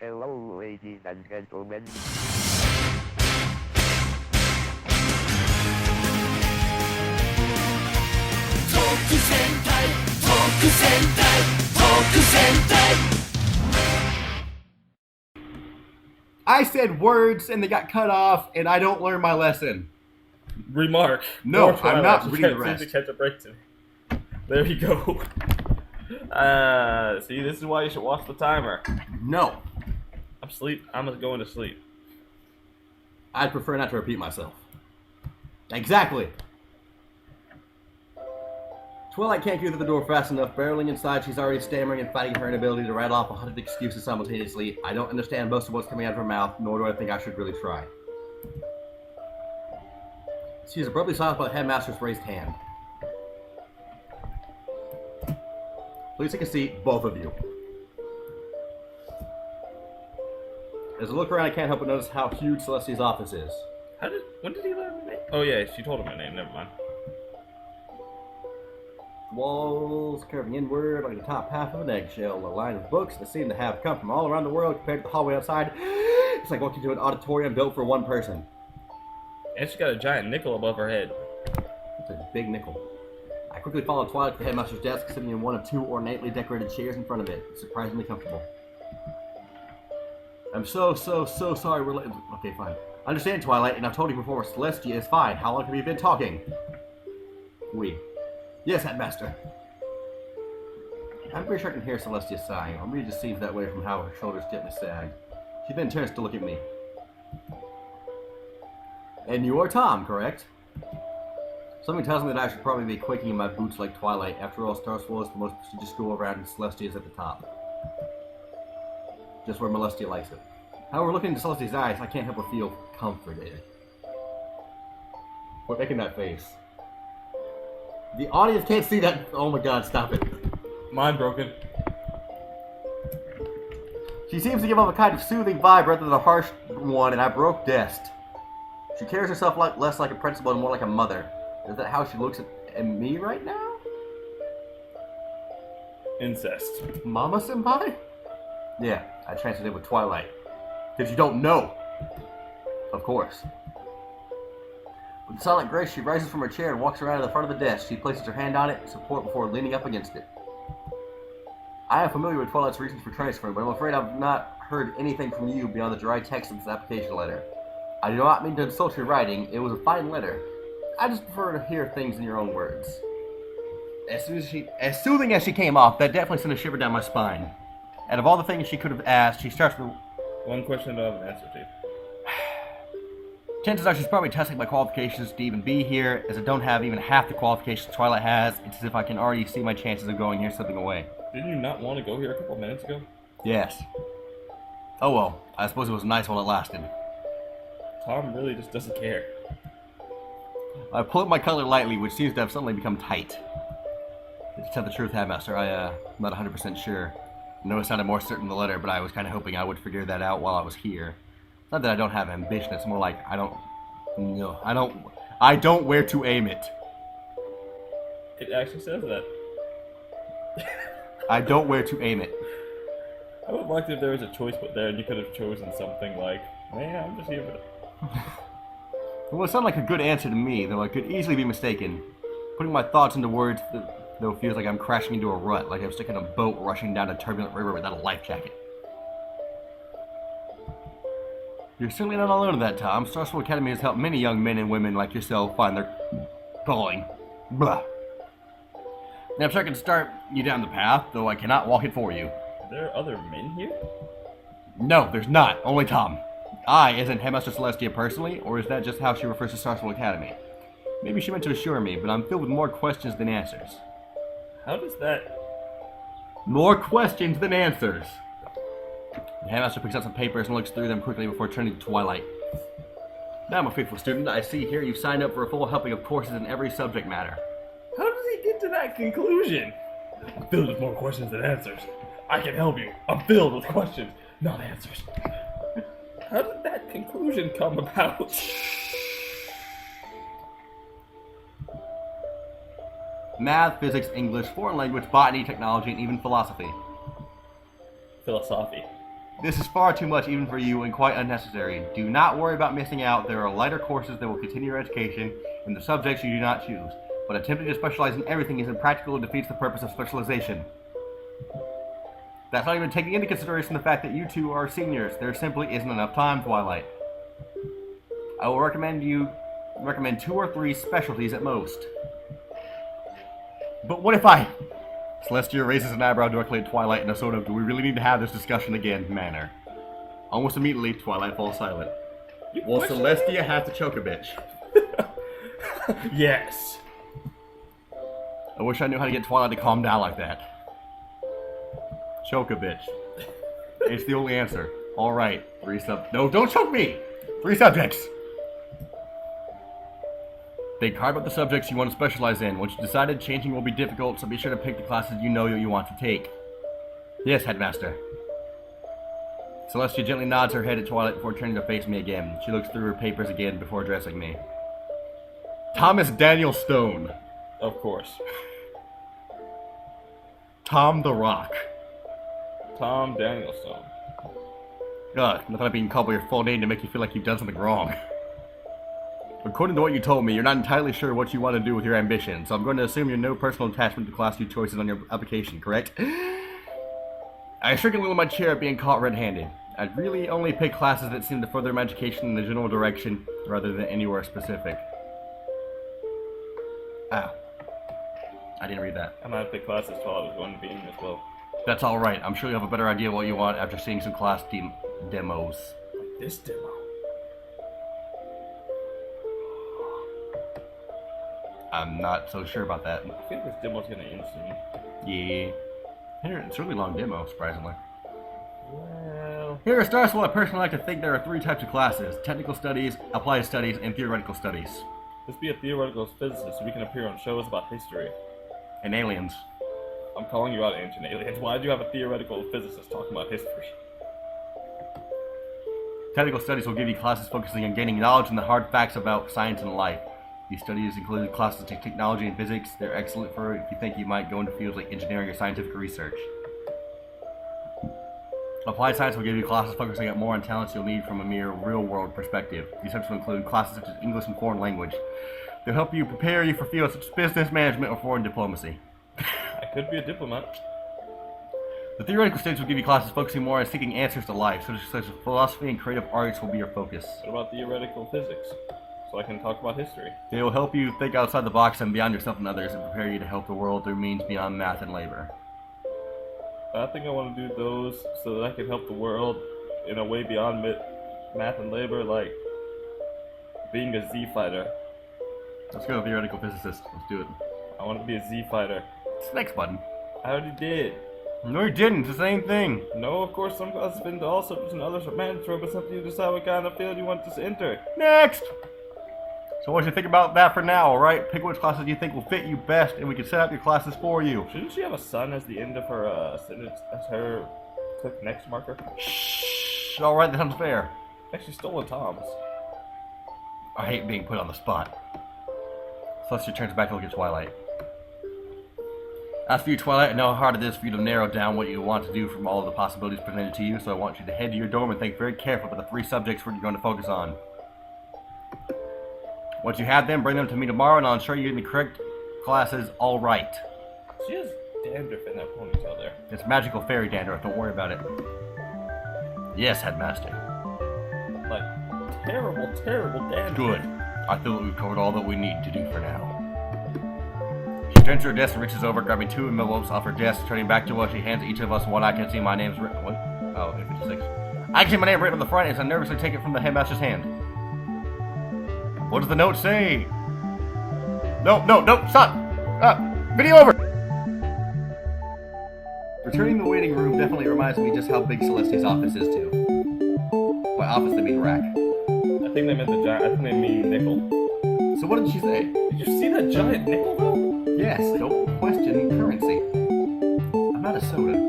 Hello, ladies and gentlemen. Tokusentai, Tokusentai, Tokusentai. I said words and they got cut off, and I don't learn my lesson. Remark. No, More I'm not Twilight. reading the You rest. can't seem to catch a break today. There you go. See, this is why you should watch the timer. No, I'm going to sleep. I'd prefer not to repeat myself. Exactly. Twilight can't get through the door fast enough. Barreling inside, she's already stammering and fighting her inability to rattle off 100 excuses simultaneously. I don't understand most of what's coming out of her mouth, nor do I think I should really try. She is abruptly silenced by the headmaster's raised hand. Please take a seat, both of you. As I look around, I can't help but notice how huge Celestia's office is. When did he learn my name? Oh yeah, she told him my name, never mind. Walls curving inward like the top half of an eggshell, a line of books that seem to have come from all around the world compared to the hallway outside. It's like walking to an auditorium built for one person. And she's got a giant nickel above her head. It's a big nickel. I quickly followed Twilight to the headmaster's desk, sitting in one of two ornately decorated chairs in front of it. It's surprisingly comfortable. I'm so sorry we're late. Okay, fine. Understand, Twilight, and I've told you before, Celestia is fine. How long have you been talking? We. Yes, Headmaster. I'm pretty sure I can hear Celestia sighing, or maybe it just seems that way from how her shoulders gently sag. She then turns to look at me. And you are Tom, correct? Something tells me that I should probably be quaking in my boots like Twilight. After all, Starswirl is the most prestigious school around, and Celestia is at the top. Just where Celestia likes it. However, looking into Celestia's eyes, I can't help but feel comforted. Quit making that face. The audience can't see that. Oh my god, stop it. Mind broken. She seems to give off a kind of soothing vibe rather than a harsh one, and I broke Dest. She carries herself less like a principal and more like a mother. Is that how she looks at me right now? Incest. Mama Senpai? Yeah, I transferred it with Twilight. Because you don't know. Of course. With silent grace, she rises from her chair and walks around to the front of the desk. She places her hand on it in support before leaning up against it. I am familiar with Twilight's reasons for transferring, but I'm afraid I've not heard anything from you beyond the dry text of this application letter. I do not mean to insult your writing. It was a fine letter. I just prefer to hear things in your own words. As soothing as she came off, that definitely sent a shiver down my spine. Out of all the things she could have asked, she starts with... One question I don't have an answer to. Chances are she's probably testing my qualifications to even be here, as I don't have even half the qualifications Twilight has. It's as if I can already see my chances of going here slipping away. Didn't you not want to go here a couple minutes ago? Yes. Oh well, I suppose it was nice while it lasted. Tom really just doesn't care. I pull up my collar lightly, which seems to have suddenly become tight. To tell the truth, Headmaster, I'm not 100% sure. I know it sounded more certain in the letter, but I was kind of hoping I would figure that out while I was here. It's not that I don't have ambition, it's more like I don't where to aim it. It actually says that. I don't where to aim it. I would have liked if there was a choice put there and you could have chosen something like, man, I'm just here for it. Well, it sounded like a good answer to me, though I could easily be mistaken. Putting my thoughts into words, though, feels like I'm crashing into a rut, like I'm stuck in a boat rushing down a turbulent river without a life jacket. You're certainly not alone in that, Tom. Starswirl Academy has helped many young men and women like yourself find their calling. Blah. Now, I'm sure I can start you down the path, though I cannot walk it for you. Are there other men here? No, there's not. Only Tom. I isn't Headmaster Celestia personally, or is that just how she refers to Starswirl Academy? Maybe she meant to assure me, but I'm filled with more questions than answers. How does that... More questions than answers. The Headmaster picks up some papers and looks through them quickly before turning to Twilight. Now, my faithful student, I see here you've signed up for a full helping of courses in every subject matter. How does he get to that conclusion? I'm filled with more questions than answers. I can help you. I'm filled with questions, not answers. How did that conclusion come about? Math, physics, English, foreign language, botany, technology, and even philosophy. Philosophy. This is far too much even for you and quite unnecessary. Do not worry about missing out. There are lighter courses that will continue your education in the subjects you do not choose. But attempting to specialize in everything is impractical and defeats the purpose of specialization. That's not even taking into consideration the fact that you two are seniors. There simply isn't enough time, Twilight. I will recommend 2 or 3 specialties at most. But what if I... Celestia raises an eyebrow directly at Twilight in a sort of, do we really need to have this discussion again manner. Almost immediately, Twilight falls silent. Will Celestia have to choke a bitch? Yes. I wish I knew how to get Twilight to calm down like that. Choke a bitch. It's the only answer. Alright. 3 No, don't choke me! 3 subjects! Think hard about the subjects you want to specialize in. Once you decided, changing will be difficult, so be sure to pick the classes you know you want to take. Yes, Headmaster. Celestia gently nods her head at Twilight before turning to face me again. She looks through her papers again before addressing me. Thomas Daniel Stone. Of course. Tom the Rock. Tom Danielson. Ugh, nothing like being called by your full name to make you feel like you've done something wrong. According to what you told me, you're not entirely sure what you want to do with your ambition, so I'm going to assume you have no personal attachment to class you choices on your application, correct? I strictly limit my chair at being caught red-handed. I'd really only pick classes that seem to further my education in the general direction, rather than anywhere specific. Ah. I didn't read that. I might have picked classes while I was going to be in as well. That's alright. I'm sure you'll have a better idea of what you want after seeing some class demos. This demo. I'm not so sure about that. I think this demo's gonna end soon. Yeah. Here, it's a really long demo, surprisingly. Well... Here at Starswirl, I personally like to think there are 3 types of classes. Technical studies, applied studies, and theoretical studies. Let's be a theoretical physicist so we can appear on shows about history. And aliens. I'm calling you out, Ancient Aliens. Why do you have a theoretical physicist talking about history? Technical studies will give you classes focusing on gaining knowledge and the hard facts about science and life. These studies include classes in technology and physics. They're excellent for if you think you might go into fields like engineering or scientific research. Applied science will give you classes focusing more on talents you'll need from a mere real-world perspective. These types will include classes such as English and foreign language. They'll help you prepare you for fields such as business management or foreign diplomacy. I could be a diplomat. The theoretical studies will give you classes focusing more on seeking answers to life, such as philosophy and creative arts will be your focus. What about theoretical physics? So I can talk about history. They will help you think outside the box and beyond yourself and others, and prepare you to help the world through means beyond math and labor. I think I want to do those so that I can help the world in a way beyond math and labor, like being a Z fighter. Let's go, theoretical physicist. Let's do it. I want to be a Z fighter. It's the next button. I already did. No, you didn't. It's the same thing. No, of course, some classes fit into all subjects and others are mandatory, but something you decide what kind of field you want to enter. Next! So what you think about that for now, alright? Pick which classes you think will fit you best, and we can set up your classes for you. Shouldn't she have a sun as the end of her sentence, as her click next marker? Shh. Alright, that sounds fair. Actually stole a Tom's. I hate being put on the spot. Celestia turns back to look at Twilight. As for you, Twilight, I know how hard it is for you to narrow down what you want to do from all of the possibilities presented to you, so I want you to head to your dorm and think very carefully about the 3 subjects you're going to focus on. Once you have them, bring them to me tomorrow, and I'll ensure you're in the correct classes all right. She has dandruff in that ponytail there. It's magical fairy dandruff, don't worry about it. Yes, Headmaster. Like, terrible, terrible dandruff. Good. I feel that we've covered all that we need to do for now. She turns to her desk and reaches over, grabbing 2 envelopes off her desk, turning back to us. She hands each of us one. I can see my name's written. What? Oh, 56. I can see my name written on the front as I nervously take it from the headmaster's hand. What does the note say? No, stop! Video over! Returning to the waiting room definitely reminds me just how big Celestia's office is, too. By office, they mean rack. I think they meant the giant. I think they mean nickel. So what did she say? Did you see that giant nickel, though? Yes, don't question currency. I'm not a soda.